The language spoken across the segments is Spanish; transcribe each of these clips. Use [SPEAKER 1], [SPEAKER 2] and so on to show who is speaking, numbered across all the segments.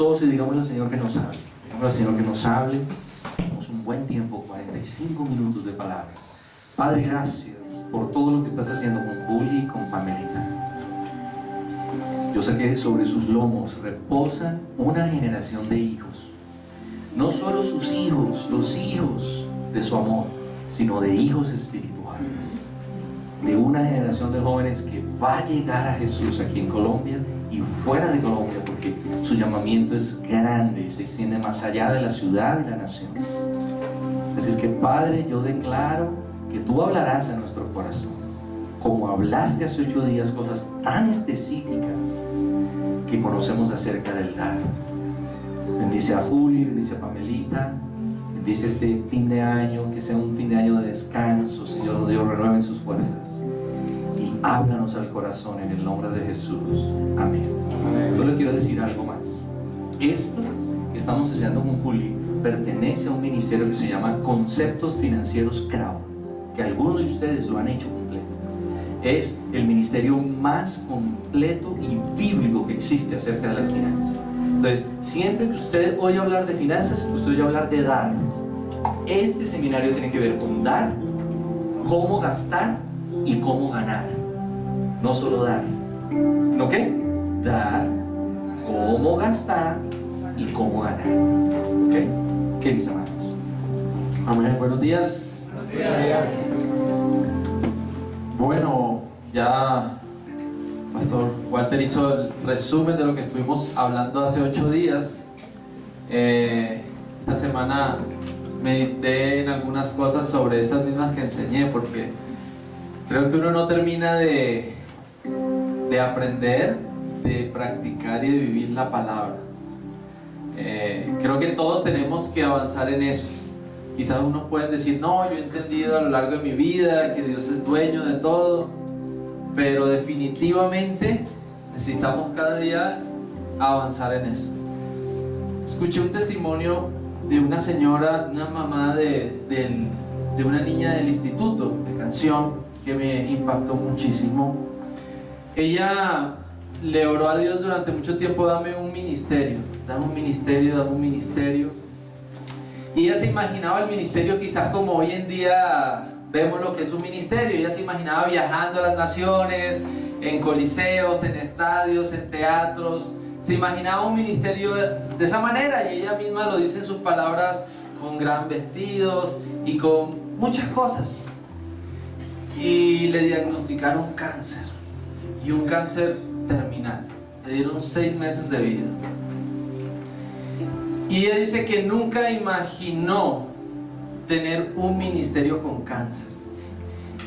[SPEAKER 1] ojos y digámosle al Señor que nos hable. Digámosle al Señor que nos hable. Tenemos un buen tiempo, 45 minutos de palabra. Padre, gracias por todo lo que estás haciendo con Juli y con Pamelita. Yo sé que sobre sus lomos reposan una generación de hijos. No solo sus hijos, los hijos de su amor, sino de hijos espirituales. De una generación de jóvenes que va a llegar a Jesús aquí en Colombia y fuera de Colombia, porque su llamamiento es grande y se extiende más allá de la ciudad y la nación. Así es que, Padre, yo declaro que tú hablarás a nuestro corazón, como hablaste hace 8 días, cosas tan específicas que conocemos acerca del dar. Bendice a Juli, bendice a Pamelita, bendice este fin de año, que sea un fin de año de descanso, Señor Dios, renueven sus fuerzas y háblanos al corazón en el nombre de Jesús. Amén. Yo le quiero decir algo más. Esto que estamos haciendo con Juli pertenece a un ministerio que se llama Conceptos Financieros Crown, que algunos de ustedes lo han hecho completo. Es el ministerio más completo y bíblico que existe acerca de las finanzas. Entonces, siempre que usted oye hablar de finanzas, usted oye hablar de dar. Este seminario tiene que ver con dar, cómo gastar y cómo ganar. No solo dar, ¿no qué? Dar, cómo gastar y cómo ganar. ¿Ok? ¿Qué, mis amados?
[SPEAKER 2] Amén. Buenos días.
[SPEAKER 3] Buenos días.
[SPEAKER 2] Bueno, ya Pastor Walter hizo el resumen de lo que estuvimos hablando hace 8 días. Esta semana medité en algunas cosas sobre esas mismas que enseñé, porque creo que uno no termina de aprender, de practicar y de vivir la palabra. Creo que todos tenemos que avanzar en eso. Quizás unos pueden decir, no, yo he entendido a lo largo de mi vida que Dios es dueño de todo, pero definitivamente necesitamos cada día avanzar en eso. Escuché un testimonio de una señora, una mamá de una niña del instituto de canción, que me impactó muchísimo. Ella le oró a Dios durante mucho tiempo: dame un ministerio, dame un ministerio, dame un ministerio. Y ella se imaginaba el ministerio quizás como hoy en día vemos lo que es un ministerio. Ella se imaginaba viajando a las naciones, en coliseos, en estadios, en teatros. Se imaginaba un ministerio de esa manera, y ella misma lo dice en sus palabras, con gran vestidos y con muchas cosas. Y le diagnosticaron cáncer, y un cáncer terminal. Le dieron 6 meses de vida. Y ella dice que nunca imaginó tener un ministerio con cáncer.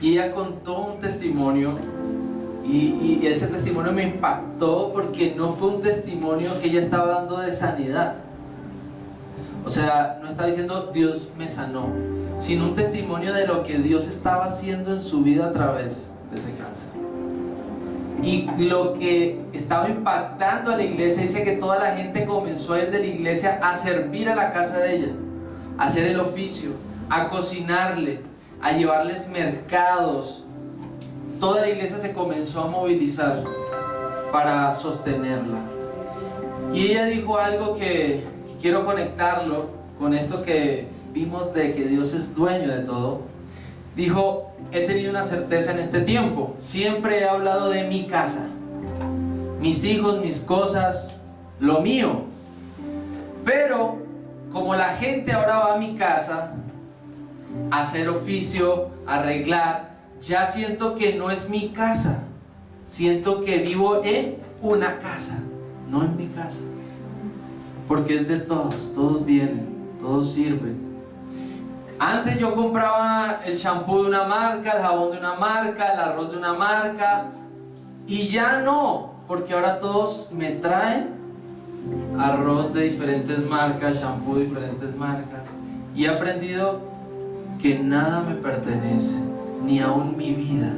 [SPEAKER 2] Y ella contó un testimonio, y ese testimonio me impactó, porque no fue un testimonio que ella estaba dando de sanidad. O sea, no estaba diciendo Dios me sanó, sino un testimonio de lo que Dios estaba haciendo en su vida a través de ese cáncer. Y lo que estaba impactando a la iglesia, dice que toda la gente comenzó a ir de la iglesia a servir a la casa de ella, a hacer el oficio, a cocinarle, a llevarles mercados. Toda la iglesia se comenzó a movilizar para sostenerla. Y ella dijo algo que quiero conectarlo con esto que vimos de que Dios es dueño de todo. Dijo: he tenido una certeza en este tiempo. Siempre he hablado de mi casa, mis hijos, mis cosas, lo mío. Pero como la gente ahora va a mi casa a hacer oficio, a arreglar, ya siento que no es mi casa. Siento que vivo en una casa, no en mi casa. Porque es de todos, todos vienen, todos sirven. Antes yo compraba el shampoo de una marca, el jabón de una marca, el arroz de una marca, y ya no, porque ahora todos me traen arroz de diferentes marcas, shampoo de diferentes marcas, y he aprendido que nada me pertenece, ni aún mi vida.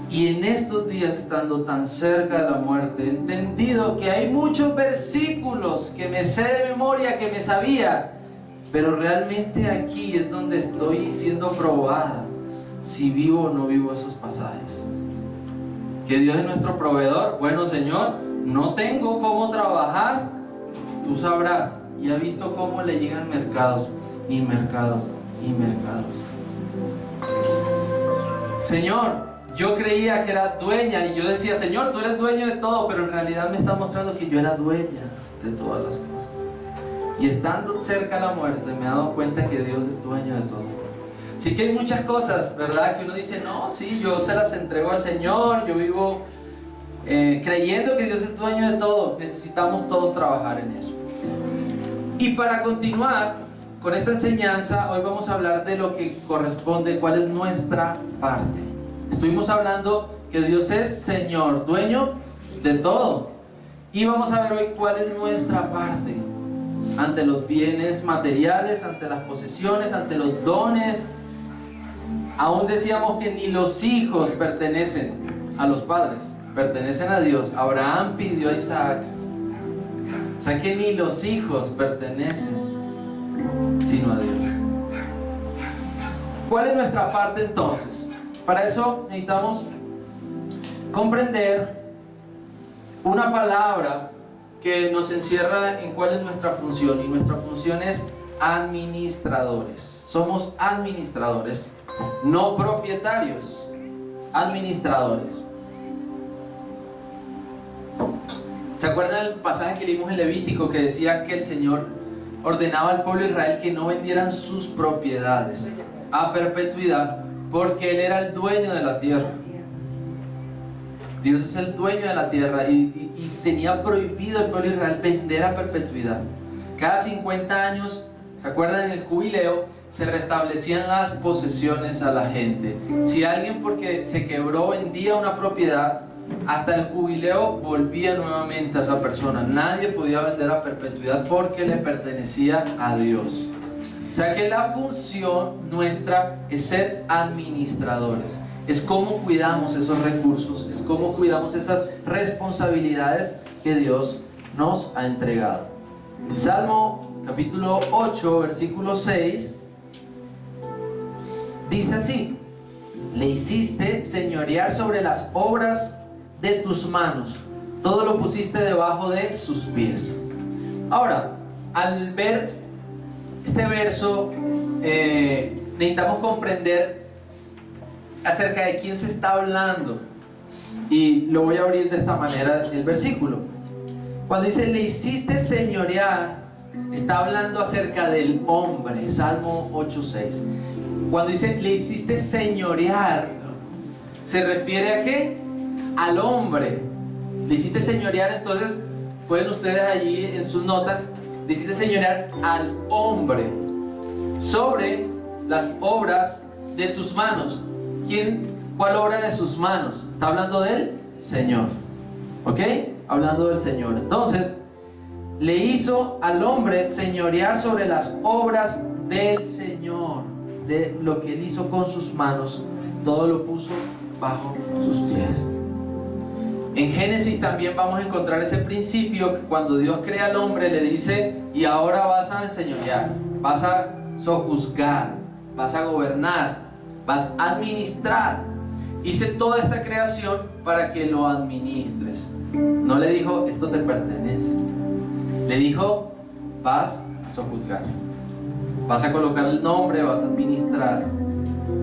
[SPEAKER 2] Y en estos días, estando tan cerca de la muerte, he entendido que hay muchos versículos que me sé de memoria, que me sabía, pero realmente aquí es donde estoy siendo probada si vivo o no vivo esos pasajes. Que Dios es nuestro proveedor. Bueno, Señor, no tengo cómo trabajar, tú sabrás, y ha visto cómo le llegan mercados y mercados y mercados. Señor, yo creía que era dueña y yo decía, Señor, tú eres dueño de todo, pero en realidad me está mostrando que yo era dueña de todas las cosas. Y estando cerca a la muerte me he dado cuenta que Dios es dueño de todo. Así que hay muchas cosas, ¿verdad? Que uno dice, no, sí, yo se las entrego al Señor, yo vivo creyendo que Dios es dueño de todo. Necesitamos todos trabajar en eso. Y para continuar con esta enseñanza, hoy vamos a hablar de lo que corresponde, cuál es nuestra parte. Estuvimos hablando que Dios es Señor, dueño de todo. Y vamos a ver hoy cuál es nuestra parte ante los bienes materiales, ante las posesiones, ante los dones. Aún decíamos que ni los hijos pertenecen a los padres, pertenecen a Dios. Abraham pidió a Isaac. O sea que ni los hijos pertenecen sino a Dios. ¿Cuál es nuestra parte entonces? Para eso necesitamos comprender una palabra que nos encierra en cuál es nuestra función. Y nuestra función es administradores. Somos administradores, no propietarios, administradores. ¿Se acuerdan del pasaje que leímos en Levítico que decía que el Señor ordenaba al pueblo de Israel que no vendieran sus propiedades a perpetuidad porque Él era el dueño de la tierra? Dios es el dueño de la tierra y tenía prohibido al pueblo de Israel vender a perpetuidad. Cada 50 años, ¿se acuerdan? En el jubileo se restablecían las posesiones a la gente. Si alguien porque se quebró vendía una propiedad, hasta el jubileo volvía nuevamente a esa persona. Nadie podía vender a perpetuidad porque le pertenecía a Dios. O sea que la función nuestra es ser administradores. Es cómo cuidamos esos recursos, es cómo cuidamos esas responsabilidades que Dios nos ha entregado. El Salmo capítulo 8, versículo 6 dice así: le hiciste señorear sobre las obras de tus manos, todo lo pusiste debajo de sus pies. Ahora, al ver este verso, necesitamos comprender acerca de quién se está hablando. Y lo voy a abrir de esta manera el versículo. Cuando dice le hiciste señorear, está hablando acerca del hombre. Salmo 8:6. Cuando dice le hiciste señorear, ¿se refiere a qué? Al hombre. Le hiciste señorear, entonces pueden ustedes allí en sus notas, le hiciste señorear al hombre sobre las obras de tus manos. ¿Cuál obra de sus manos? Está hablando del Señor. ¿Ok? Hablando del Señor. Entonces, le hizo al hombre señorear sobre las obras del Señor. De lo que Él hizo con sus manos, todo lo puso bajo sus pies. En Génesis también vamos a encontrar ese principio que cuando Dios crea al hombre le dice: y ahora vas a enseñorear, vas a sojuzgar, vas a gobernar, vas a administrar. Hice toda esta creación para que lo administres. No le dijo esto te pertenece, le dijo vas a sojuzgar, vas a colocar el nombre, vas a administrar.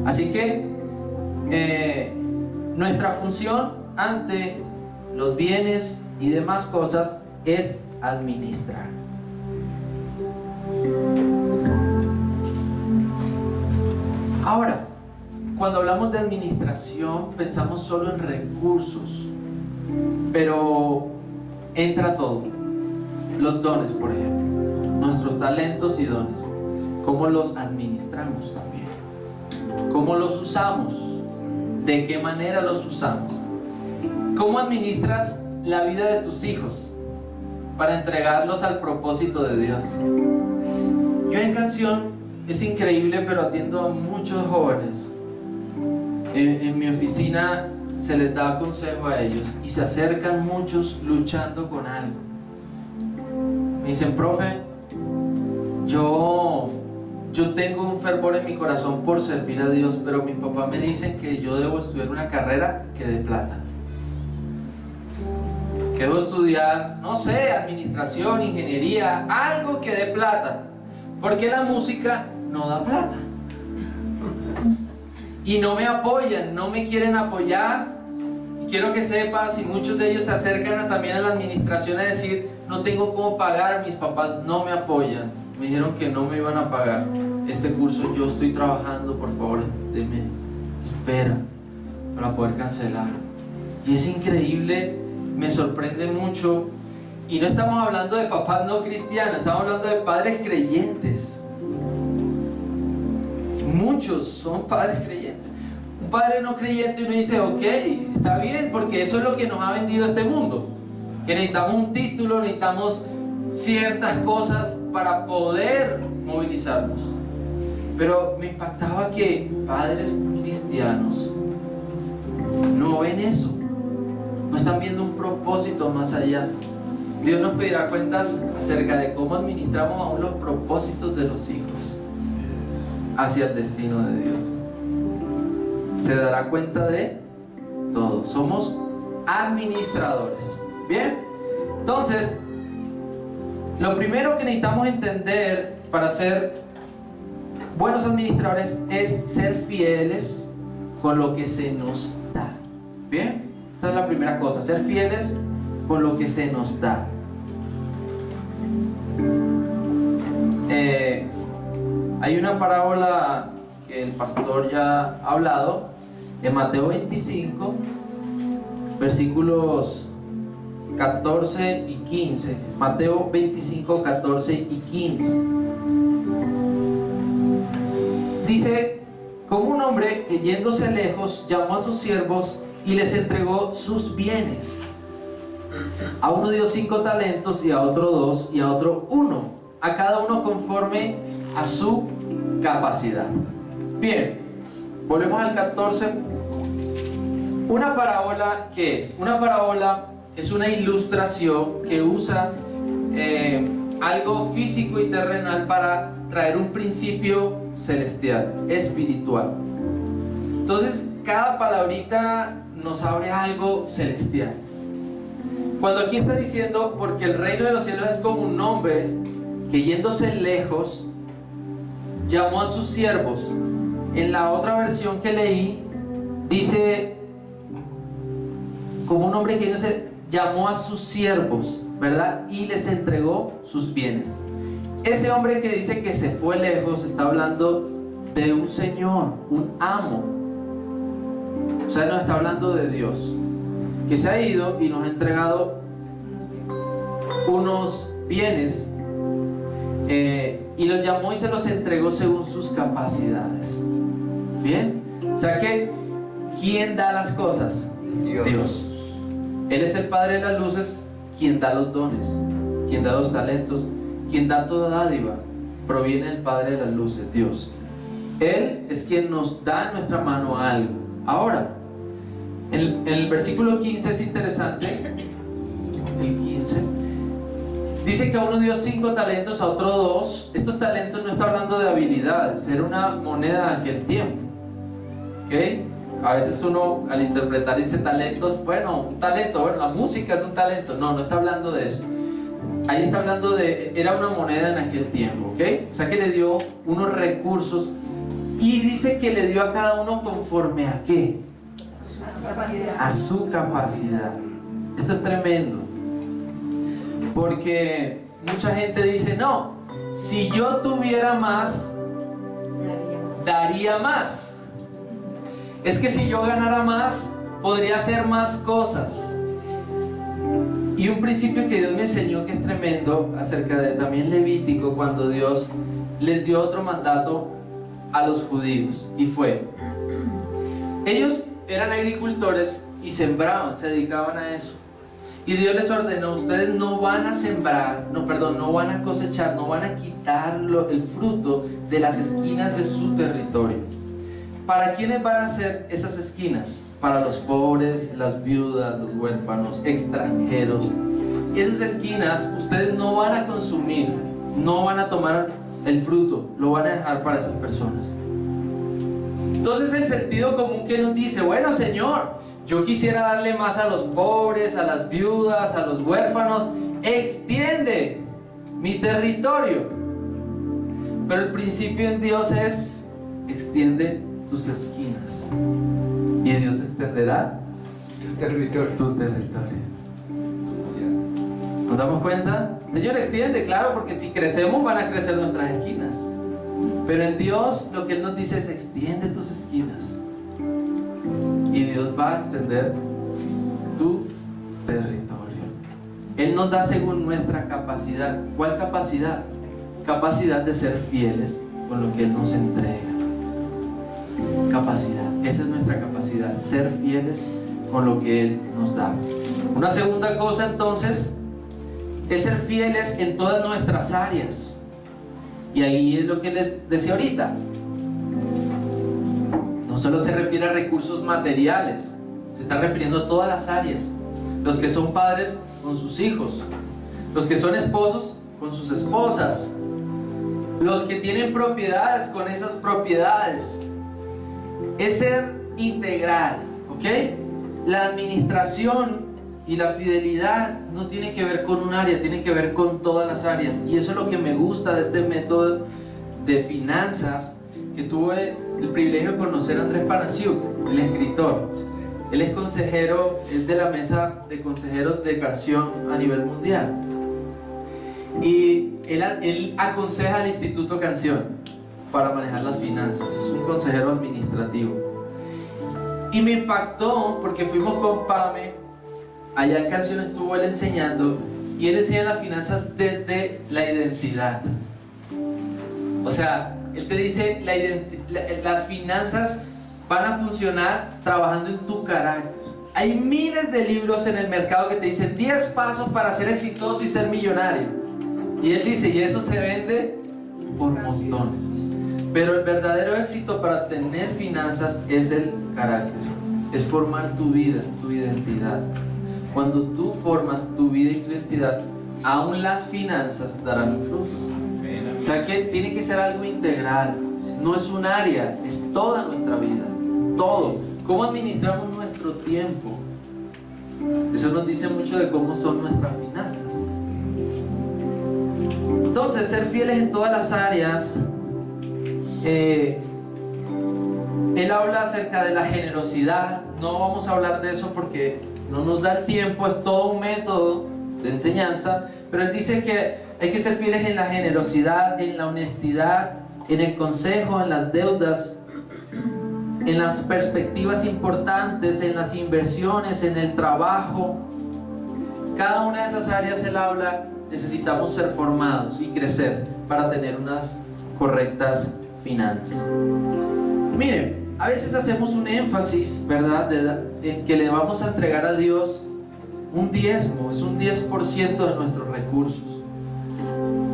[SPEAKER 2] Así que nuestra función ante los bienes y demás cosas es administrar. Ahora, cuando hablamos de administración pensamos solo en recursos, pero entra todo. Los dones, por ejemplo, nuestros talentos y dones, ¿cómo los administramos también? ¿Cómo los usamos? ¿De qué manera los usamos? ¿Cómo administras la vida de tus hijos para entregarlos al propósito de Dios? Yo en Canción es increíble, pero atiendo a muchos jóvenes. En mi oficina se les da consejo a ellos y se acercan muchos luchando con algo. Me dicen: profe, yo tengo un fervor en mi corazón por servir a Dios, pero mis papás me dicen que yo debo estudiar una carrera que dé plata. que debo estudiar, no sé, administración, ingeniería, algo que dé plata, porque la música no da plata. Y no me apoyan, no me quieren apoyar. Y quiero que sepas, y muchos de ellos se acercan también a la administración a decir, no tengo cómo pagar, mis papás no me apoyan, me dijeron que no me iban a pagar este curso, yo estoy trabajando, por favor, denme espera para poder cancelar. Y es increíble, me sorprende mucho. Y no estamos hablando de papás no cristianos, estamos hablando de padres creyentes. Muchos son padres creyentes. Un padre no creyente, uno dice, ok, está bien, porque eso es lo que nos ha vendido este mundo, que necesitamos un título, necesitamos ciertas cosas para poder movilizarnos. Pero me impactaba que padres cristianos no ven eso, no están viendo un propósito más allá. Dios nos pedirá cuentas acerca de cómo administramos aún los propósitos de los hijos hacia el destino de Dios. Se dará cuenta de todo. Somos administradores. Bien, entonces lo primero que necesitamos entender para ser buenos administradores es ser fieles con lo que se nos da. Bien, esta es la primera cosa, ser fieles con lo que se nos da. Hay una parábola que el pastor ya ha hablado en Mateo 25, versículos 14 y 15. Mateo 25, 14 y 15. Dice, como un hombre que yéndose lejos llamó a sus siervos y les entregó sus bienes. A uno dio 5 talentos, y a otro 2, y a otro 1, a cada uno conforme a su capacidad. Bien, volvemos al 14. Una parábola, ¿qué es? Una parábola es una ilustración que usa algo físico y terrenal para traer un principio celestial, espiritual. Entonces, cada palabrita nos abre algo celestial. Cuando aquí está diciendo, porque el reino de los cielos es como un hombre que yéndose lejos llamó a sus siervos. En la otra versión que leí dice, como un hombre que llamó a sus siervos, ¿verdad? Y les entregó sus bienes. Ese hombre que dice que se fue lejos está hablando de un señor, un amo. O sea, nos está hablando de Dios, que se ha ido y nos ha entregado unos bienes, y los llamó y se los entregó según sus capacidades. Bien, o sea que ¿quién da las cosas? Dios. Él es el Padre de las luces, quien da los dones, quien da los talentos, quien da toda dádiva. Proviene del Padre de las luces, Dios. Él es quien nos da en nuestra mano algo. Ahora, en el versículo 15 es interesante. El 15 dice que a uno dio 5 talentos, a otro 2. Estos talentos no está hablando de habilidades, era una moneda de aquel tiempo. ¿Okay? A veces uno al interpretar dice talentos, bueno, un talento, bueno, la música es un talento. No, no está hablando de eso. Ahí está hablando de, era una moneda en aquel tiempo, ¿ok? O sea que le dio unos recursos, y dice que le dio a cada uno conforme a ¿qué? A su capacidad. Esto es tremendo, porque mucha gente dice, no, si yo tuviera más, daría más. Es que si yo ganara más, podría hacer más cosas. Y un principio que Dios me enseñó que es tremendo acerca de también Levítico, cuando Dios les dio otro mandato a los judíos, y fue, ellos eran agricultores y sembraban, se dedicaban a eso, y Dios les ordenó, ustedes no van a sembrar, no van a cosechar, no van a quitar el fruto de las esquinas de su territorio. ¿Para quiénes van a ser esas esquinas? Para los pobres, las viudas, los huérfanos, extranjeros. Esas esquinas ustedes no van a consumir, no van a tomar el fruto, lo van a dejar para esas personas. Entonces el sentido común que nos dice, bueno Señor, yo quisiera darle más a los pobres, a las viudas, a los huérfanos. Extiende mi territorio. Pero el principio en Dios es: extiende tus esquinas y Dios extenderá tu territorio. ¿Nos damos cuenta? Señor, extiende, claro, porque si crecemos van a crecer nuestras esquinas. Pero en Dios lo que Él nos dice es: extiende tus esquinas y Dios va a extender tu territorio. Él nos da según nuestra capacidad. ¿Cuál capacidad? Capacidad de ser fieles con lo que Él nos entrega. Capacidad, esa es nuestra capacidad, ser fieles con lo que Él nos da. Una segunda cosa entonces es ser fieles en todas nuestras áreas. Y ahí es lo que les decía ahorita. No solo se refiere a recursos materiales, se está refiriendo a todas las áreas. Los que son padres con sus hijos, los que son esposos con sus esposas, los que tienen propiedades con esas propiedades. Es ser integral, ¿ok? La administración y la fidelidad no tiene que ver con un área, tiene que ver con todas las áreas. Y eso es lo que me gusta de este método de finanzas, que tuve el privilegio de conocer a Andrés Panasiuk, el escritor. Él es consejero, es de la mesa de consejeros de Canción a nivel mundial. Y él aconseja al Instituto Canción para manejar las finanzas. Es un consejero administrativo. Y me impactó porque fuimos con Pame. Allá en Canción estuvo él enseñando. Y él enseña las finanzas desde la identidad. O sea, él te dice, las finanzas van a funcionar trabajando en tu carácter. Hay miles de libros en el mercado que te dicen 10 pasos para ser exitoso y ser millonario. Y él dice, y eso se vende por montones. Pero el verdadero éxito para tener finanzas es el carácter. Es formar tu vida, tu identidad. Cuando tú formas tu vida y tu identidad, aún las finanzas darán un fruto. O sea que tiene que ser algo integral. No es un área, es toda nuestra vida. Todo. ¿Cómo administramos nuestro tiempo? Eso nos dice mucho de cómo son nuestras finanzas. Entonces, ser fieles en todas las áreas. Él habla acerca de la generosidad. No vamos a hablar de eso porque no nos da el tiempo. Es todo un método de enseñanza. Pero él dice que hay que ser fieles en la generosidad, en la honestidad, en el consejo, en las deudas, en las perspectivas importantes, en las inversiones, en el trabajo. Cada una de esas áreas él habla. Necesitamos ser formados y crecer para tener unas correctas finanzas. Miren, a veces hacemos un énfasis, ¿verdad?, en que le vamos a entregar a Dios un diezmo, es un 10% de nuestros recursos.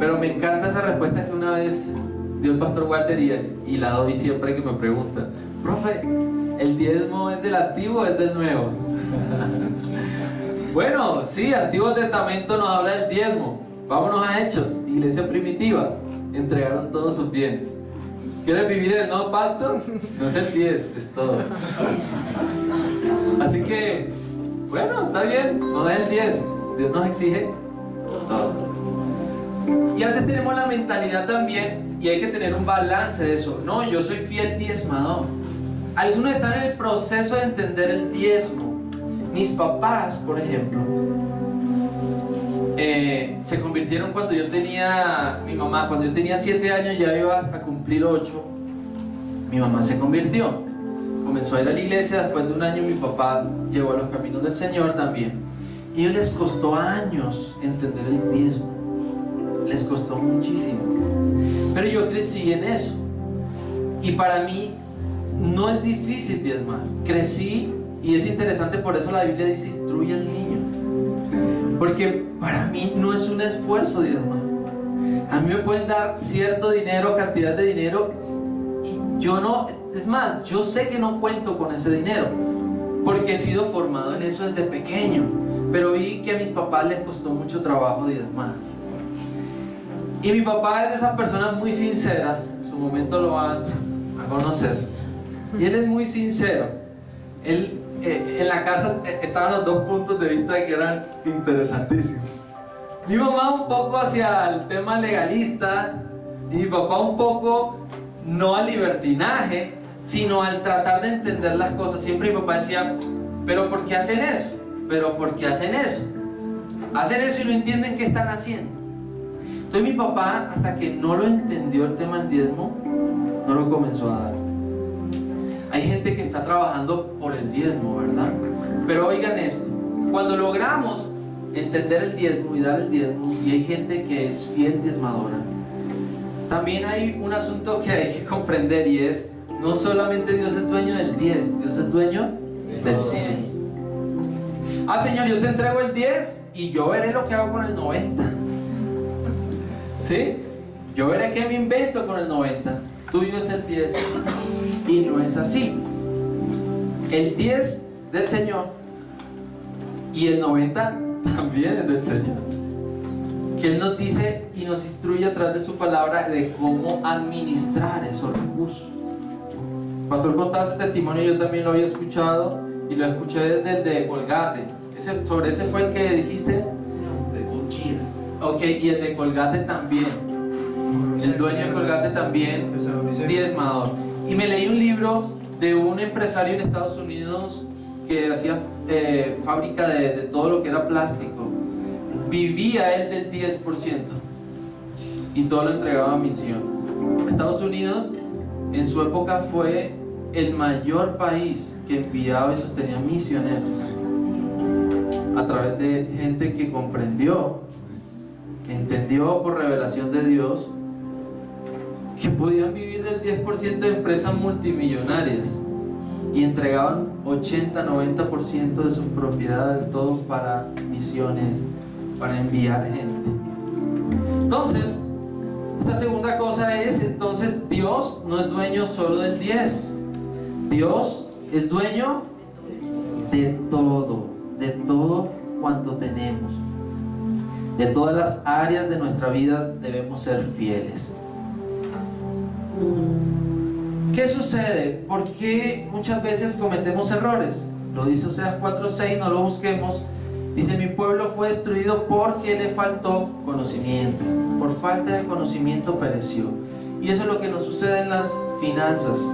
[SPEAKER 2] Pero me encanta esa respuesta que una vez dio el pastor Walter y la doy siempre que me pregunta: profe, ¿el diezmo es del Antiguo o es del Nuevo? Bueno, sí, Antiguo Testamento nos habla del diezmo. Vámonos a Hechos, iglesia primitiva, entregaron todos sus bienes. ¿Quieres vivir en el nuevo pacto? No es el 10, es todo. Así que, bueno, está bien, no es el 10. Dios nos exige todo. Y a veces tenemos la mentalidad también, y hay que tener un balance de eso. No, yo soy fiel diezmador. Algunos están en el proceso de entender el diezmo. Mis papás, por ejemplo, se convirtieron cuando yo tenía, mi mamá, cuando yo tenía 7 años, ya iba hasta cumplir 8, mi mamá se convirtió. Comenzó a ir a la iglesia, después de un año mi papá llegó a los caminos del Señor también. Y a ellos les costó años entender el diezmo. Les costó muchísimo. Pero yo crecí en eso. Y para mí no es difícil diezmar. Crecí. Y es interesante, por eso la Biblia dice: instruye al niño. Porque para mí no es un esfuerzo diezmar. A mí me pueden dar cierto dinero, cantidad de dinero, y yo no, es más, yo sé que no cuento con ese dinero, porque he sido formado en eso desde pequeño. Pero vi que a mis papás les costó mucho trabajo diezmar. Y mi papá es de esas personas muy sinceras, en su momento lo van a conocer. Y él es muy sincero. Él en la casa estaban los dos puntos de vista que eran interesantísimos. Mi mamá un poco hacia el tema legalista y mi papá un poco no al libertinaje, sino al tratar de entender las cosas. Siempre mi papá decía, pero ¿por qué hacen eso? ¿Pero por qué hacen eso? Hacen eso y no entienden qué están haciendo. Entonces mi papá, hasta que no lo entendió el tema del diezmo, no lo comenzó a dar. Hay gente que está trabajando por el diezmo, ¿verdad? Pero oigan esto, cuando logramos entender el diezmo y dar el diezmo, y hay gente que es fiel diezmadora, también hay un asunto que hay que comprender, y es, no solamente Dios es dueño del 10, Dios es dueño del 100. Ah, Señor, yo te entrego el 10 y yo veré lo que hago con el 90. ¿Sí? Yo veré qué me invento con el 90. Tuyo es el 10. Y no es así. El 10 del Señor y el 90 también es del Señor. Que Él nos dice y nos instruye a través de su palabra de cómo administrar esos recursos. Pastor contaba ese testimonio, yo también lo había escuchado y lo escuché desde Colgate. Sobre ese fue el que dijiste.
[SPEAKER 3] De Conchira.
[SPEAKER 2] Ok, y el de Colgate también. El dueño de Colgate también, diezmador. Y me leí un libro de un empresario en Estados Unidos que hacía fábrica de todo lo que era plástico. Vivía él del 10% y todo lo entregaba a misiones. Estados Unidos en su época fue el mayor país que enviaba y sostenía misioneros a través de gente que comprendió, entendió por revelación de Dios que podían vivir del 10% de empresas multimillonarias y entregaban 80-90% de sus propiedades, todo para misiones, para enviar gente. Entonces, esta segunda cosa es, entonces Dios no es dueño solo del 10, Dios es dueño de todo cuanto tenemos. De todas las áreas de nuestra vida debemos ser fieles. ¿Qué sucede? ¿Por qué muchas veces cometemos errores? Lo dice Oseas 4:6, no lo busquemos. Dice, mi pueblo fue destruido porque le faltó conocimiento. Por falta de conocimiento pereció. Y eso es lo que nos sucede en las finanzas.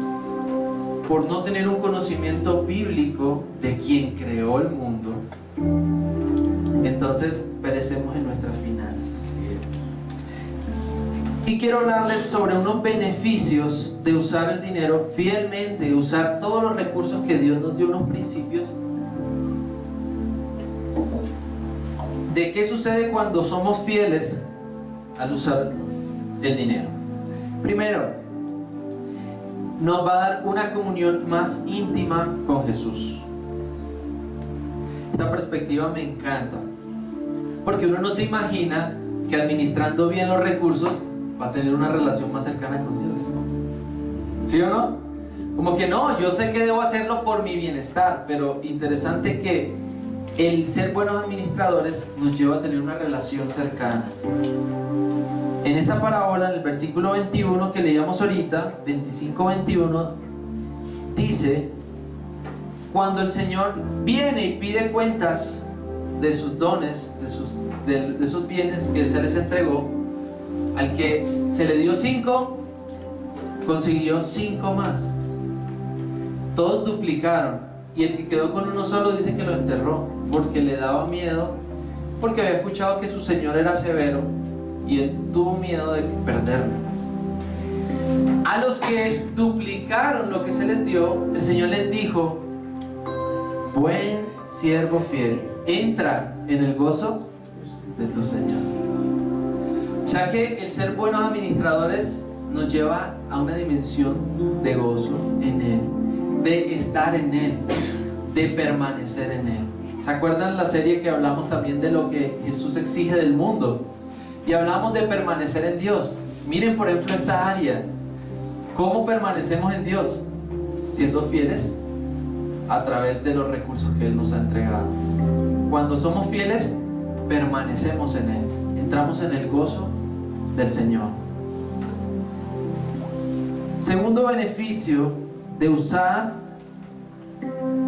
[SPEAKER 2] Por no tener un conocimiento bíblico de quien creó el mundo, entonces perecemos en nuestras finanzas. Y quiero hablarles sobre unos beneficios de usar el dinero fielmente, usar todos los recursos que Dios nos dio, unos principios de qué sucede cuando somos fieles al usar el dinero. Primero, nos va a dar una comunión más íntima con Jesús. Esta perspectiva me encanta, porque uno no se imagina que administrando bien los recursos va a tener una relación más cercana con Dios. ¿Sí o no? Como que no, yo sé que debo hacerlo por mi bienestar, pero interesante que el ser buenos administradores nos lleva a tener una relación cercana. En esta parábola, en el versículo 21 que leíamos ahorita, 25-21, dice, cuando el Señor viene y pide cuentas de sus dones, de sus bienes que se les entregó, al que se le dio 5, consiguió 5 más. Todos duplicaron, y el que quedó con uno solo dice que lo enterró, porque le daba miedo, porque había escuchado que su señor era severo, y él tuvo miedo de perderlo. A los que duplicaron lo que se les dio, el Señor les dijo, buen siervo fiel, entra en el gozo de tu Señor. O sea que el ser buenos administradores nos lleva a una dimensión de gozo en Él, de estar en Él, de permanecer en Él. ¿Se acuerdan la serie que hablamos también de lo que Jesús exige del mundo? Y hablamos de permanecer en Dios. Miren por ejemplo esta área. ¿Cómo permanecemos en Dios? Siendo fieles a través de los recursos que Él nos ha entregado. Cuando somos fieles, permanecemos en Él. Entramos en el gozo del Señor. Segundo beneficio de usar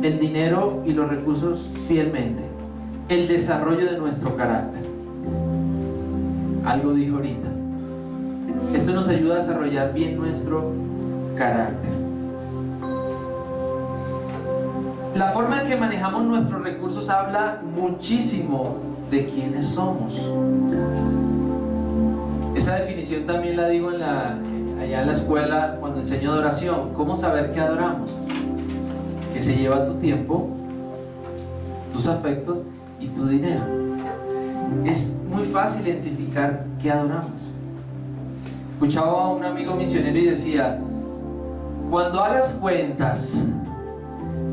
[SPEAKER 2] el dinero y los recursos fielmente, el desarrollo de nuestro carácter. Algo dijo ahorita. Esto nos ayuda a desarrollar bien nuestro carácter. La forma en que manejamos nuestros recursos habla muchísimo de quiénes somos. Esa definición también la digo allá en la escuela cuando enseño adoración. ¿Cómo saber qué adoramos? Que se lleva tu tiempo, tus afectos y tu dinero. Es muy fácil identificar qué adoramos. Escuchaba a un amigo misionero y decía: cuando hagas cuentas,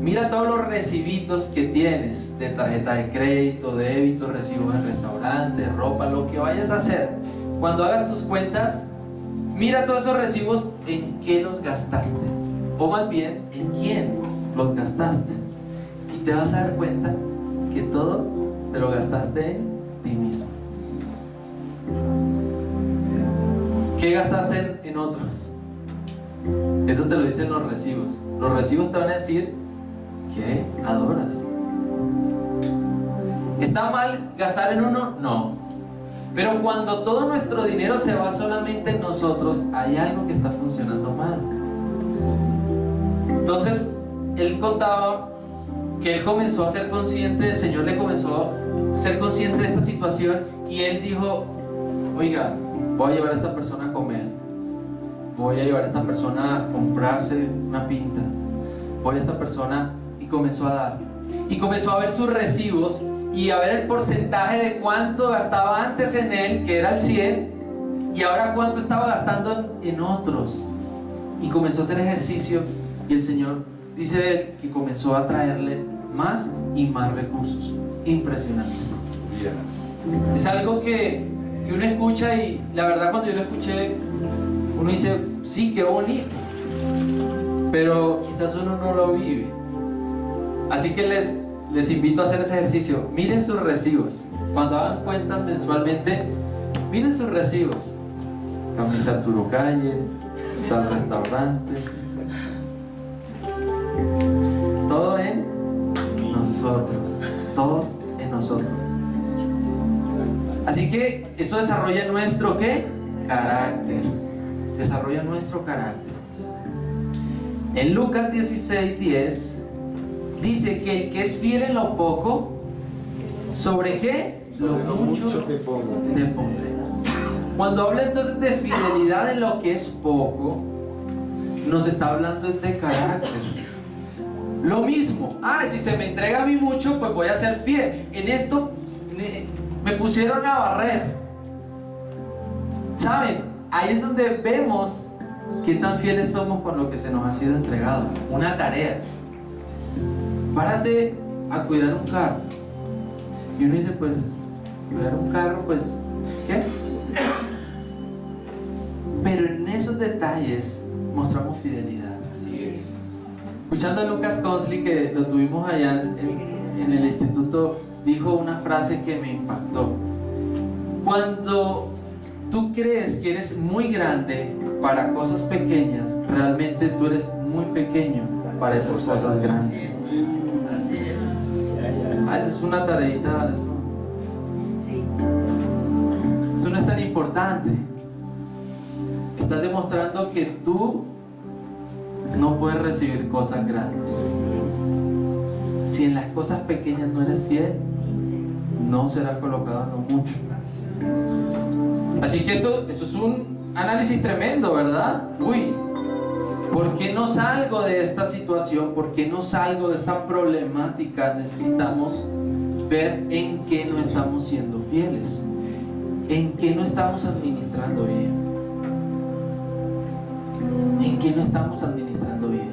[SPEAKER 2] mira todos los recibitos que tienes de tarjeta de crédito, débito, recibos de restaurante, ropa, lo que vayas a hacer. Cuando hagas tus cuentas, mira todos esos recibos, en qué los gastaste, o más bien en quién los gastaste, y te vas a dar cuenta que todo te lo gastaste en ti mismo. ¿Qué gastaste en otros? Eso te lo dicen los recibos. Los recibos te van a decir ¿qué adoras? ¿Está mal gastar en uno? No. Pero cuando todo nuestro dinero se va solamente en nosotros, hay algo que está funcionando mal. Entonces, él contaba que él comenzó a ser consciente, el Señor le comenzó a ser consciente de esta situación, y él dijo: oiga, voy a llevar a esta persona a comer, voy a llevar a esta persona a comprarse una pinta, voy a esta persona, y comenzó a dar, y comenzó a ver sus recibos y a ver el porcentaje de cuánto gastaba antes en él, que era el 100, y ahora cuánto estaba gastando en otros, y comenzó a hacer ejercicio, y el Señor dice él que comenzó a traerle más y más recursos. Impresionante. Es algo que uno escucha, y la verdad cuando yo lo escuché, uno dice: sí, qué bonito, pero quizás uno no lo vive. Así que les invito a hacer ese ejercicio. Miren sus recibos. Cuando hagan cuentas mensualmente, miren sus recibos. Camisa Arturo Calle, tal restaurante, todo en nosotros, todos en nosotros. Así que eso desarrolla nuestro ¿qué? Carácter. Desarrolla nuestro carácter. En Lucas 16:10 dice que el que es fiel en lo poco, ¿sobre qué? Lo mucho te pondré. Cuando habla entonces de fidelidad en lo que es poco, nos está hablando de carácter. Lo mismo, si se me entrega a mí mucho, pues voy a ser fiel. En esto me pusieron a barrer. ¿Saben? Ahí es donde vemos qué tan fieles somos con lo que se nos ha sido entregado. Una tarea. Párate a cuidar un carro. Y uno dice: pues, cuidar un carro, pues, ¿qué? Pero en esos detalles mostramos fidelidad.
[SPEAKER 3] Así es.
[SPEAKER 2] Escuchando a Lucas Consley, que lo tuvimos allá en el instituto, dijo una frase que me impactó. Cuando tú crees que eres muy grande para cosas pequeñas, realmente tú eres muy pequeño para esas cosas grandes. Esa es una tareita. Eso no es tan importante. Estás demostrando que tú no puedes recibir cosas grandes. Si en las cosas pequeñas no eres fiel, no serás colocado en lo mucho. Así que eso es un análisis tremendo, ¿verdad? ¿Por qué no salgo de esta situación? ¿Por qué no salgo de esta problemática? Necesitamos ver en qué no estamos siendo fieles, en qué no estamos administrando bien, en qué no estamos administrando bien.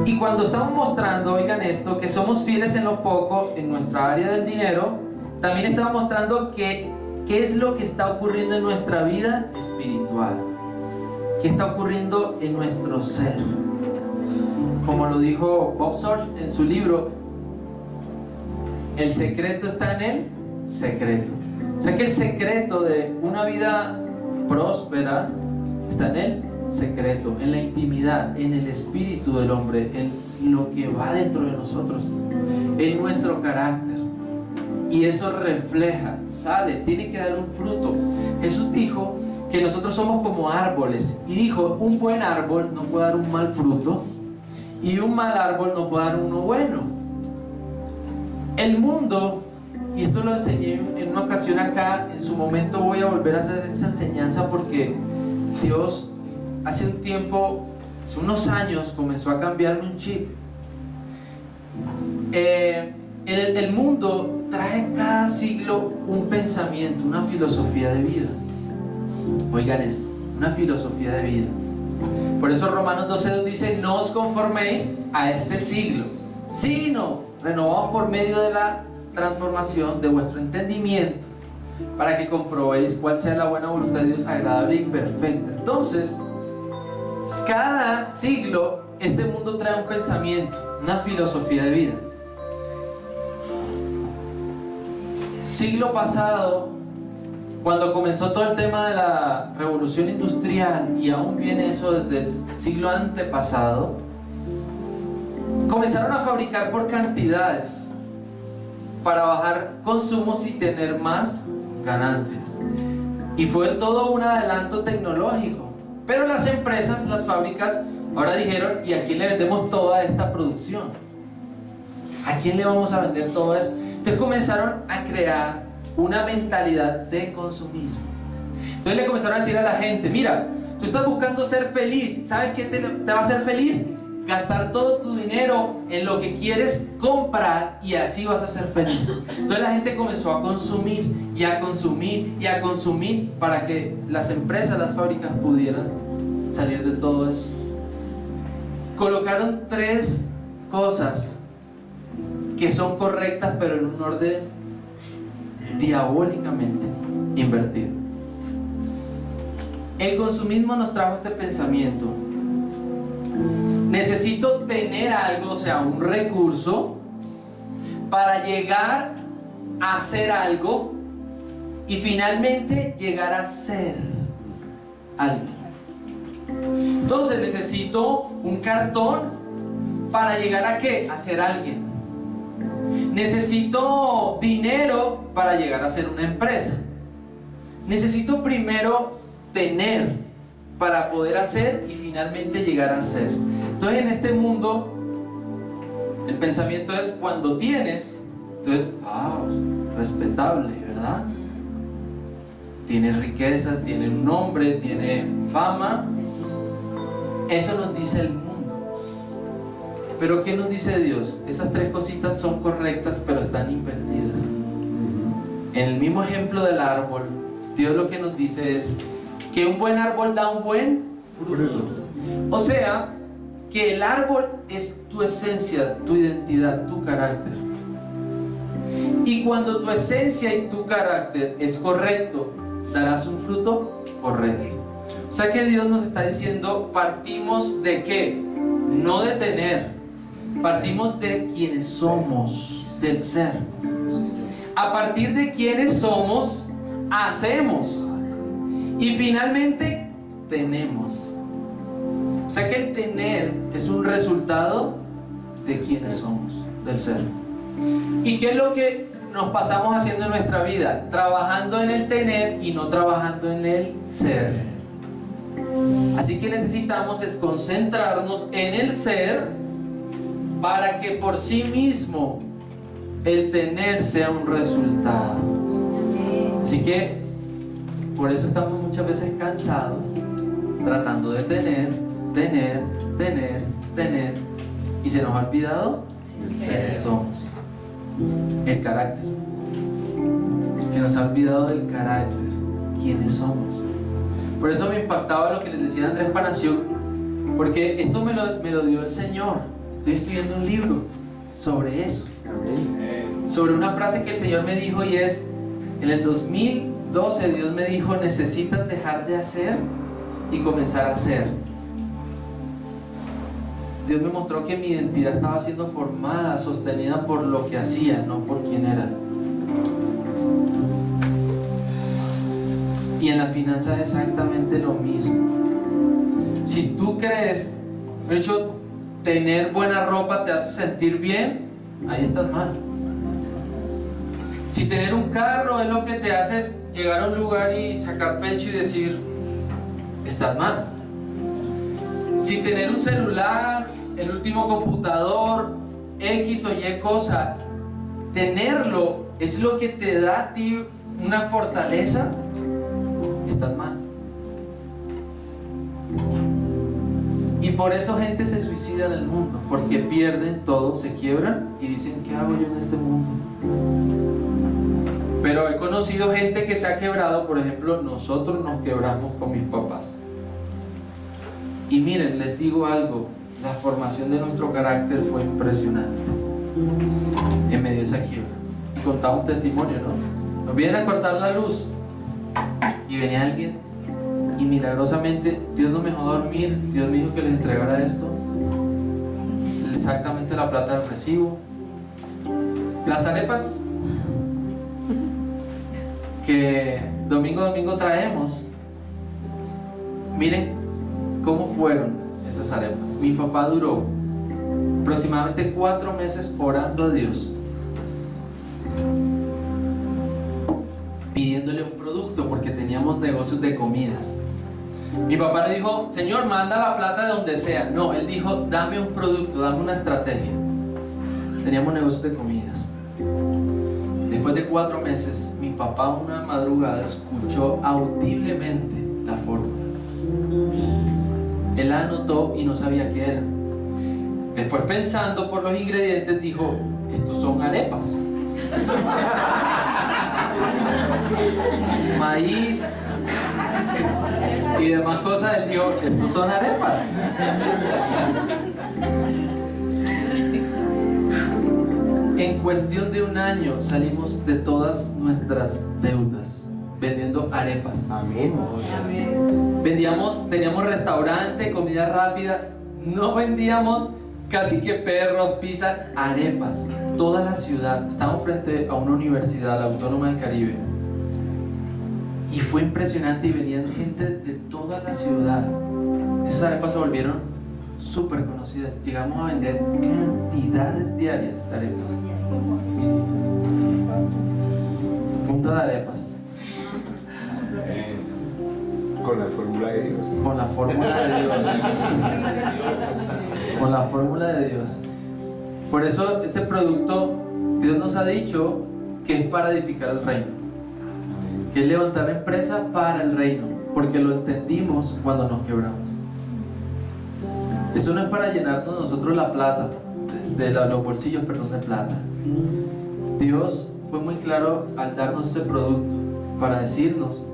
[SPEAKER 2] Y cuando estamos mostrando, oigan esto, que somos fieles en lo poco, en nuestra área del dinero, también estamos mostrando qué es lo que está ocurriendo en nuestra vida espiritual, qué está ocurriendo en nuestro ser. Como lo dijo Bob Sorge en su libro, el secreto está en el secreto. O sea que el secreto de una vida próspera está en el secreto, en la intimidad, en el espíritu del hombre, en lo que va dentro de nosotros, en nuestro carácter. Y eso refleja, sale, tiene que dar un fruto. Jesús dijo que nosotros somos como árboles, y dijo: un buen árbol no puede dar un mal fruto, y un mal árbol no puede dar uno bueno. El mundo, y esto lo enseñé en una ocasión acá, en su momento voy a volver a hacer esa enseñanza, porque Dios hace un tiempo, hace unos años, comenzó a cambiarme un chip. El mundo trae cada siglo un pensamiento, una filosofía de vida. Oigan esto, una filosofía de vida. Por eso Romanos 12:2 dice: no os conforméis a este siglo, sino renovaos por medio de la transformación de vuestro entendimiento, para que comprobéis cuál sea la buena voluntad de Dios, agradable y perfecta. Entonces, cada siglo este mundo trae un pensamiento, una filosofía de vida. Siglo pasado, cuando comenzó todo el tema de la revolución industrial, y aún viene eso desde el siglo antepasado, comenzaron a fabricar por cantidades para bajar consumos y tener más ganancias, y fue todo un adelanto tecnológico. Pero las empresas, las fábricas, ahora dijeron: ¿y a quién le vendemos toda esta producción? ¿A quién le vamos a vender todo eso? Entonces comenzaron a crear una mentalidad de consumismo. Entonces le comenzaron a decir a la gente: mira, tú estás buscando ser feliz, ¿sabes qué te va a hacer feliz? Gastar todo tu dinero en lo que quieres comprar, y así vas a ser feliz. Entonces la gente comenzó a consumir y a consumir y a consumir, para que las empresas, las fábricas pudieran salir de todo eso. Colocaron 3 cosas que son correctas, pero en un orden diabólicamente invertido. El consumismo nos trajo este pensamiento: necesito tener algo, o sea, un recurso, para llegar a hacer algo y finalmente llegar a ser alguien. Entonces necesito un cartón para llegar a ¿qué? A ser alguien. Necesito dinero para llegar a ser una empresa. Necesito primero tener para poder hacer y finalmente llegar a ser. Entonces en este mundo el pensamiento es: cuando tienes, entonces, respetable, ¿verdad? Tiene riqueza, tiene un nombre, tiene fama. Eso nos dice el mundo. Pero ¿qué nos dice Dios? Esas 3 cositas son correctas, pero están invertidas. En el mismo ejemplo del árbol, Dios lo que nos dice es que un buen árbol da un buen fruto. O sea, que el árbol es tu esencia, tu identidad, tu carácter. Y cuando tu esencia y tu carácter es correcto, darás un fruto correcto. O sea que Dios nos está diciendo: partimos de ¿qué? No de tener, partimos de quienes somos, del ser. A partir de quienes somos, hacemos, y finalmente tenemos. O sea que el tener es un resultado de quienes somos, del ser. ¿Y qué es lo que nos pasamos haciendo en nuestra vida? Trabajando en el tener y no trabajando en el ser. Así que necesitamos es concentrarnos en el ser, para que por sí mismo el tener sea un resultado. Así que por eso estamos muchas veces cansados, tratando de tener, y se nos ha olvidado quiénes somos, el carácter. Se nos ha olvidado del carácter, quiénes somos. Por eso me impactaba lo que les decía Andrés Panación, porque esto me lo dio el Señor. Estoy escribiendo un libro sobre eso, sobre una frase que el Señor me dijo, y es: en el 2012 Dios me dijo: necesitas dejar de hacer y comenzar a ser. Dios me mostró que mi identidad estaba siendo formada, sostenida por lo que hacía, no por quién era. Y en las finanzas es exactamente lo mismo. Si tú crees, de hecho, tener buena ropa te hace sentir bien, ahí estás mal. Si tener un carro es lo que te hace llegar a un lugar y sacar pecho y decir, estás mal. Si tener un celular, el último computador, X o Y cosa, tenerlo es lo que te da a ti una fortaleza, estás mal. Y por eso gente se suicida en el mundo, porque pierden todo, se quiebran y dicen, ¿qué hago yo en este mundo? Pero he conocido gente que se ha quebrado. Por ejemplo, nosotros nos quebramos con mis papás. Y miren, les digo algo, la formación de nuestro carácter fue impresionante en medio de esa quiebra. Y contaba un testimonio, ¿no? Nos vienen a cortar la luz y venía alguien y milagrosamente Dios no me dejó dormir. Dios me dijo que les entregara esto, exactamente la plata del recibo. Las arepas que domingo a domingo traemos, miren cómo fueron esas arepas. Mi papá duró aproximadamente 4 meses orando a Dios, pidiéndole un producto, porque teníamos negocios de comidas. Mi papá le dijo, Señor, manda la plata de donde sea. No, él dijo, dame un producto, dame una estrategia. Teníamos negocios de comidas. Después de 4 meses, mi papá una madrugada escuchó audiblemente la fórmula. Él la anotó y no sabía qué era. Después, pensando por los ingredientes, dijo, estos son arepas. Maíz y demás cosas. Él dijo, estos son arepas. En cuestión de 1 año salimos de todas nuestras deudas vendiendo arepas.
[SPEAKER 3] Amén.
[SPEAKER 2] Teníamos restaurante, comidas rápidas. No vendíamos casi que perros, pizza, arepas. Toda la ciudad. Estábamos frente a una universidad, la Autónoma del Caribe. Y fue impresionante y venían gente de toda la ciudad. Esas arepas se volvieron súper conocidas. Llegamos a vender cantidades diarias de arepas. Punta de arepas.
[SPEAKER 3] Con la fórmula de Dios.
[SPEAKER 2] Con la fórmula de Dios. Con la fórmula de Dios. Por eso ese producto, Dios nos ha dicho que es para edificar el reino, que es levantar la empresa para el reino, porque lo entendimos cuando nos quebramos. Eso no es para llenarnos nosotros la plata, los bolsillos, perdón, de plata. Dios fue muy claro al darnos ese producto para decirnos,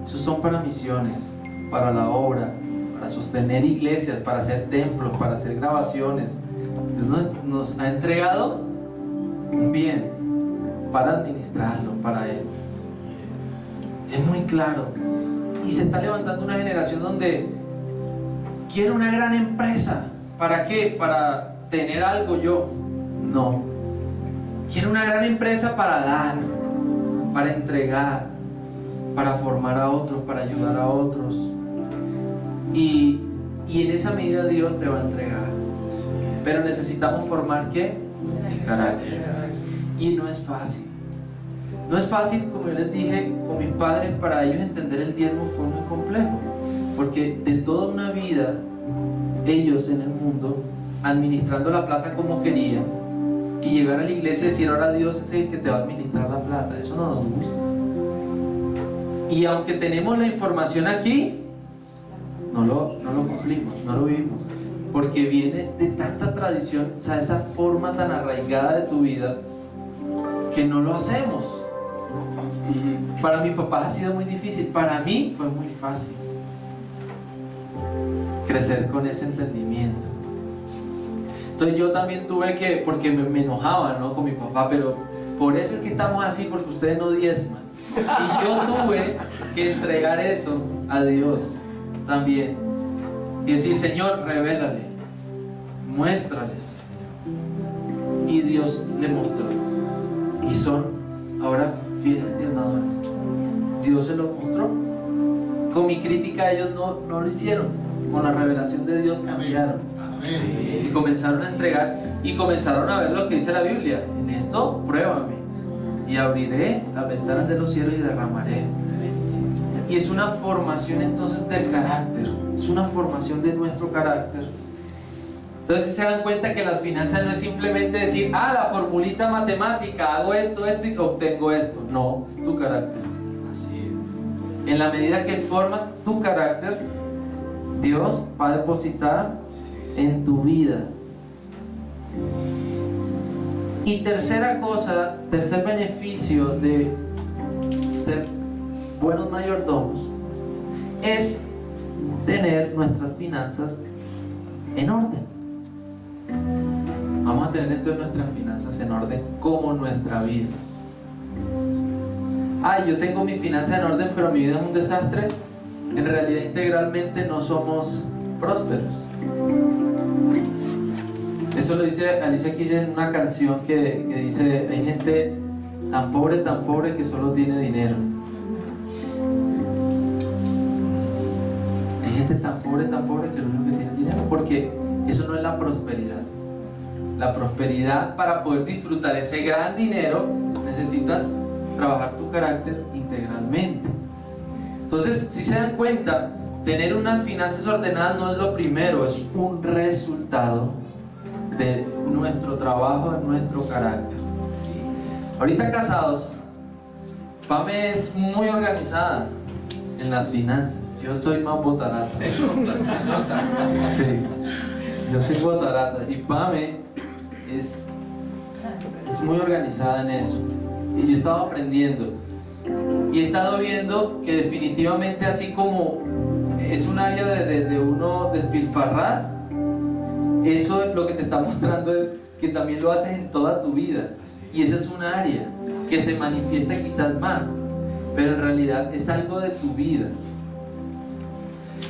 [SPEAKER 2] esos son para misiones, para la obra, para sostener iglesias, para hacer templos, para hacer grabaciones. Dios nos ha entregado un bien para administrarlo para Él. Es muy claro. Y se está levantando una generación donde quiero una gran empresa. ¿Para qué? ¿Para tener algo yo? No. Quiero una gran empresa para dar, para entregar, para formar a otros, para ayudar a otros. Y en esa medida Dios te va a entregar. Pero necesitamos formar ¿qué? El carácter. Y no es fácil. No es fácil, como yo les dije, con mis padres, para ellos entender el diezmo fue muy complejo. Porque de toda una vida, ellos en el mundo, administrando la plata como querían, y llegar a la iglesia y decir, ahora Dios es el que te va a administrar la plata, eso no nos gusta. Y aunque tenemos la información aquí, no lo cumplimos, no lo vivimos, porque viene de tanta tradición, o sea, esa forma tan arraigada de tu vida, que no lo hacemos. Para mi papá ha sido muy difícil, para mí fue muy fácil crecer con ese entendimiento. Entonces yo también tuve que, porque me enojaba, ¿no?, con mi papá, pero por eso es que estamos así, porque ustedes no diezman. Y yo tuve que entregar eso a Dios también y decir, Señor, revélale, muéstrales. Y Dios le mostró, y son ahora fieles diezmadores. Dios se lo mostró con mi crítica ellos no lo hicieron. Con la revelación de Dios cambiaron. Y comenzaron a entregar y comenzaron a ver lo que dice la Biblia. En esto pruébame y abriré las ventanas de los cielos y derramaré. Y es una formación entonces del carácter, es una formación de nuestro carácter. Entonces se dan cuenta que las finanzas no es simplemente decir, la formulita matemática, hago esto y obtengo esto. No, es tu carácter. En la medida que formas tu carácter, Dios va a depositar en tu vida. Y tercera cosa, tercer beneficio de ser buenos mayordomos es tener nuestras finanzas en orden. Vamos a tener entonces nuestras finanzas en orden como nuestra vida. Yo tengo mi finanza en orden, pero mi vida es un desastre. En realidad, integralmente no somos prósperos. Eso lo dice Alicia Keys en una canción que dice: hay gente tan pobre que solo tiene dinero. Hay gente tan pobre que lo único que tiene es dinero, porque eso no es la prosperidad. La prosperidad, para poder disfrutar ese gran dinero, necesitas trabajar tu carácter integralmente. Entonces, si se dan cuenta, tener unas finanzas ordenadas no es lo primero, es un resultado de nuestro trabajo, de nuestro carácter. Ahorita casados, Pame es muy organizada en las finanzas. Yo soy más botarata. Sí, yo soy botarata. Y Pame es muy organizada en eso. Y yo he estado aprendiendo. Y he estado viendo que definitivamente, así como es un área de uno despilfarrar, eso lo que te está mostrando es que también lo haces en toda tu vida. Y esa es un área que se manifiesta quizás más, pero en realidad es algo de tu vida.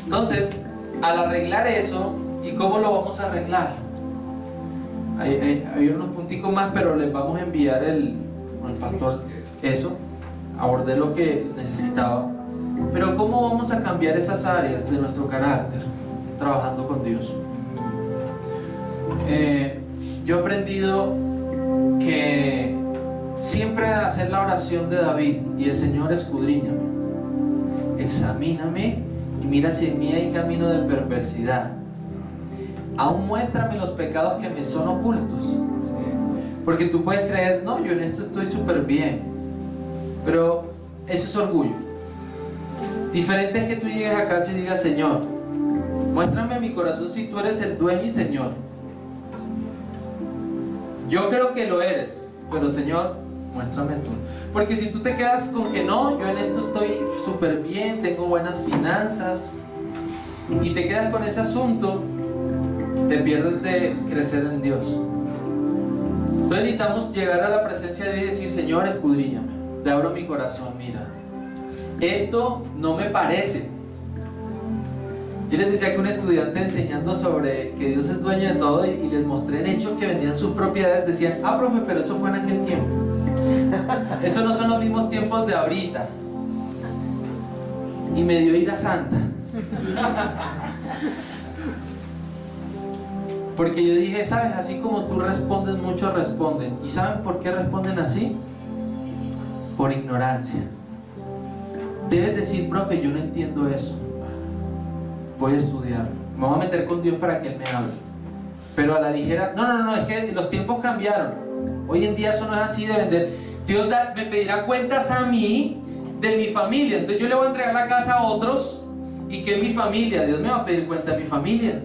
[SPEAKER 2] Entonces, al arreglar eso, ¿y cómo lo vamos a arreglar? Hay unos punticos más, pero les vamos a enviar el pastor eso. Abordé lo que necesitaba. Pero ¿cómo vamos a cambiar esas áreas de nuestro carácter? Trabajando con Dios. Yo he aprendido que siempre hacer la oración de David y el Señor: escudriñame, examíname y mira si en mí hay camino de perversidad. Aún muéstrame los pecados que me son ocultos. Porque tú puedes creer, no, yo en esto estoy súper bien, pero eso es orgullo. Diferente es que tú llegues a casa y digas: Señor, muéstrame mi corazón si tú eres el dueño y Señor. Yo creo que lo eres, pero Señor, muéstrame tú. Porque si tú te quedas con que no, yo en esto estoy súper bien, tengo buenas finanzas, y te quedas con ese asunto, te pierdes de crecer en Dios. Entonces necesitamos llegar a la presencia de Dios y decir: Señor, escudriñame, te abro mi corazón, mira, esto no me parece. Yo les decía que un estudiante, enseñando sobre que Dios es dueño de todo, y les mostré en hechos que vendían sus propiedades, decían: profe, pero eso fue en aquel tiempo. Eso no son los mismos tiempos de ahorita. Y me dio ira santa. Porque yo dije: sabes, así como tú respondes, muchos responden. ¿Y saben por qué responden así? Por ignorancia. Debes decir: profe, yo no entiendo eso, voy a estudiar, me voy a meter con Dios para que Él me hable. Pero a la ligera, no, es que los tiempos cambiaron. Hoy en día eso no es así de vender. Dios me pedirá cuentas a mí de mi familia. Entonces yo le voy a entregar la casa a otros. ¿Y qué es mi familia? Dios me va a pedir cuenta de mi familia.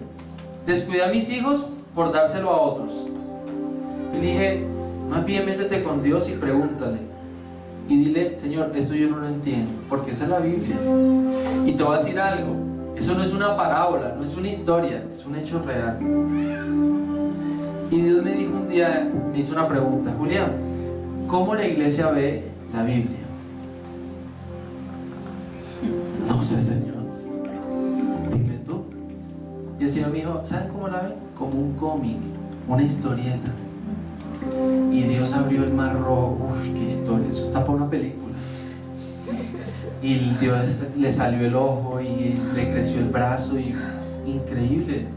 [SPEAKER 2] Descuidé a mis hijos por dárselo a otros. Y le dije: más bien métete con Dios y pregúntale. Y dile: Señor, esto yo no lo entiendo, porque esa es la Biblia. Y te voy a decir algo: eso no es una parábola, no es una historia, es un hecho real. Y Dios me dijo un día, me hizo una pregunta: Julián, ¿cómo la iglesia ve la Biblia? No sé, Señor, dime tú. Y el Señor me dijo: ¿sabes cómo la ven? Como un cómic, una historieta. Y Dios abrió el mar rojo. Uf, qué historia, eso está para una película. Y Dios le salió el ojo y le creció el brazo y increíble.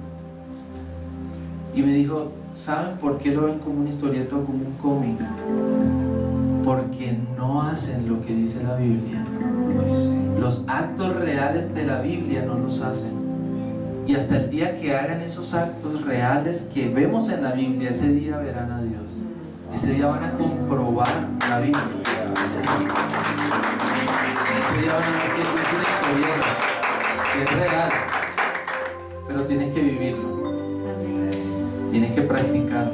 [SPEAKER 2] Y me dijo, ¿saben por qué lo ven como una historieta o como un cómic? Porque no hacen lo que dice la Biblia. Los actos reales de la Biblia no los hacen. Y hasta el día que hagan esos actos reales que vemos en la Biblia, ese día verán a Dios. Ese día van a comprobar la Biblia. Ese día van a ver que es una historieta, que es real. Pero tienes que vivirlo. Tienes que practicarlo.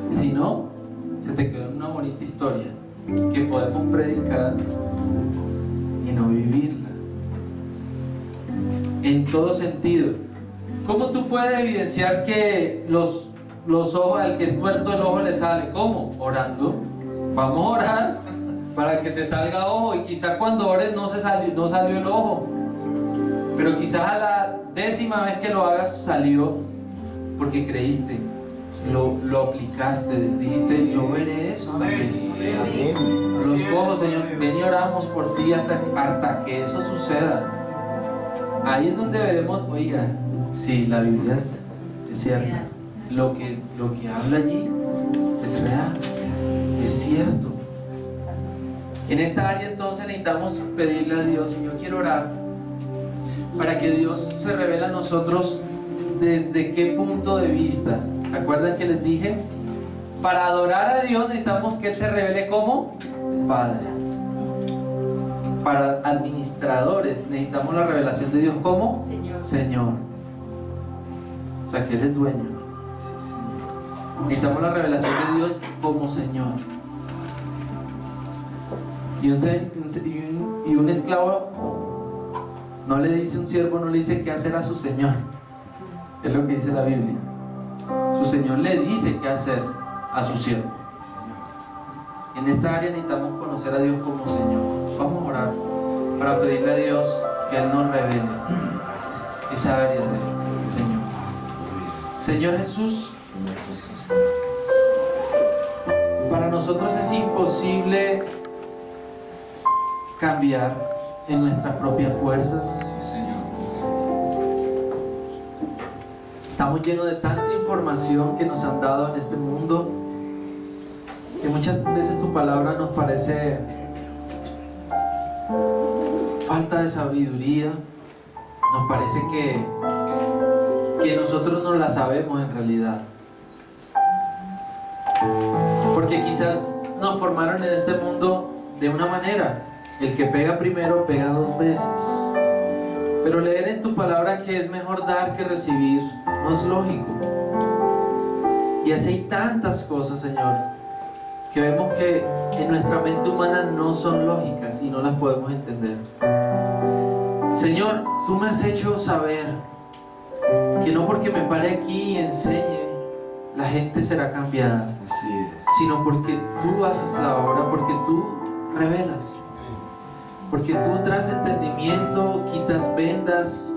[SPEAKER 2] Si no, se te queda una bonita historia que podemos predicar y no vivirla. En todo sentido. ¿Cómo tú puedes evidenciar que los ojos, al que es tuerto el ojo le sale? ¿Cómo? Orando. Vamos a orar para que te salga ojo. Y quizá cuando ores no salió el ojo, pero quizás a la 10ª vez que lo hagas salió, porque creíste, lo aplicaste, dijiste, yo veré eso también. Los ojos, Señor, ven y oramos por ti hasta que eso suceda. Ahí es donde veremos, oiga, sí, la Biblia es cierta. Lo que habla allí es real, es cierto. En esta área entonces necesitamos pedirle a Dios, y yo quiero orar para que Dios se revele a nosotros desde qué punto de vista. ¿Se acuerdan que les dije? Para adorar a Dios necesitamos que Él se revele como Padre. Para administradores necesitamos la revelación de Dios como Señor. O sea, que Él es dueño. Necesitamos la revelación de Dios como Señor. Y un esclavo no le dice, un siervo no le dice qué hacer a su Señor. Es lo que dice la Biblia. Su Señor le dice qué hacer a su siervo. En esta área necesitamos conocer a Dios como Señor. Vamos a orar para pedirle a Dios que Él nos revele esa área del Señor. Señor Jesús, para nosotros es imposible cambiar en nuestras propias fuerzas. Estamos llenos de tanta información que nos han dado en este mundo, que muchas veces tu palabra nos parece falta de sabiduría. Nos parece que nosotros no la sabemos en realidad, porque quizás nos formaron en este mundo de una manera. El que pega primero pega 2 veces. Pero leer en tu palabra que es mejor dar que recibir no es lógico. Y así hay tantas cosas, Señor, que vemos que en nuestra mente humana no son lógicas y no las podemos entender. Señor, tú me has hecho saber que no porque me pare aquí y enseñe la gente será cambiada, sino porque tú haces la obra, porque tú revelas, porque tú traes entendimiento, quitas vendas.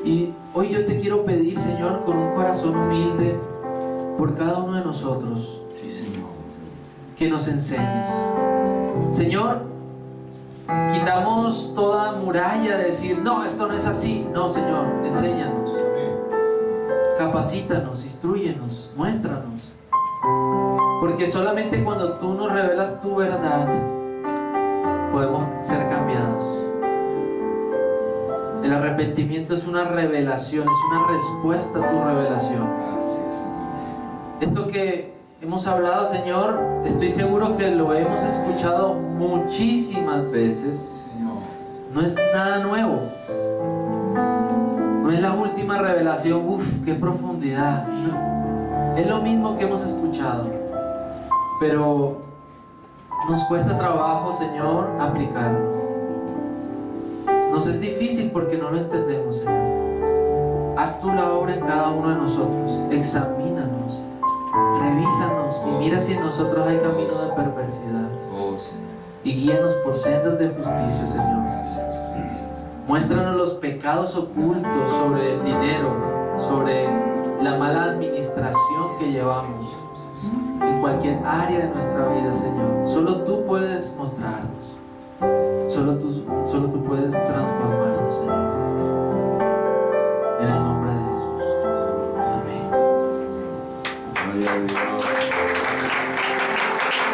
[SPEAKER 2] Y hoy yo te quiero pedir, Señor, con un corazón humilde por cada uno de nosotros, que nos enseñes. Señor, quitamos toda muralla de decir, no, esto no es así. No, Señor, enséñanos, capacítanos, instrúyenos, muéstranos, porque solamente cuando tú nos revelas tu verdad podemos ser cambiados. El arrepentimiento es una revelación, es una respuesta a tu revelación. Esto que hemos hablado, Señor, estoy seguro que lo hemos escuchado muchísimas veces. No es nada nuevo. No es la última revelación, qué profundidad. No. Es lo mismo que hemos escuchado. Pero nos cuesta trabajo, Señor, aplicarlo. Nos es difícil porque no lo entendemos, Señor. Haz tú la obra en cada uno de nosotros. Examínanos, revísanos y mira si en nosotros hay camino de perversidad. Y guíanos por sendas de justicia, Señor. Muéstranos los pecados ocultos sobre el dinero, sobre la mala administración que llevamos en cualquier área de nuestra vida, Señor. Solo tú puedes mostrarnos. Solo tú puedes transformarnos, Señor.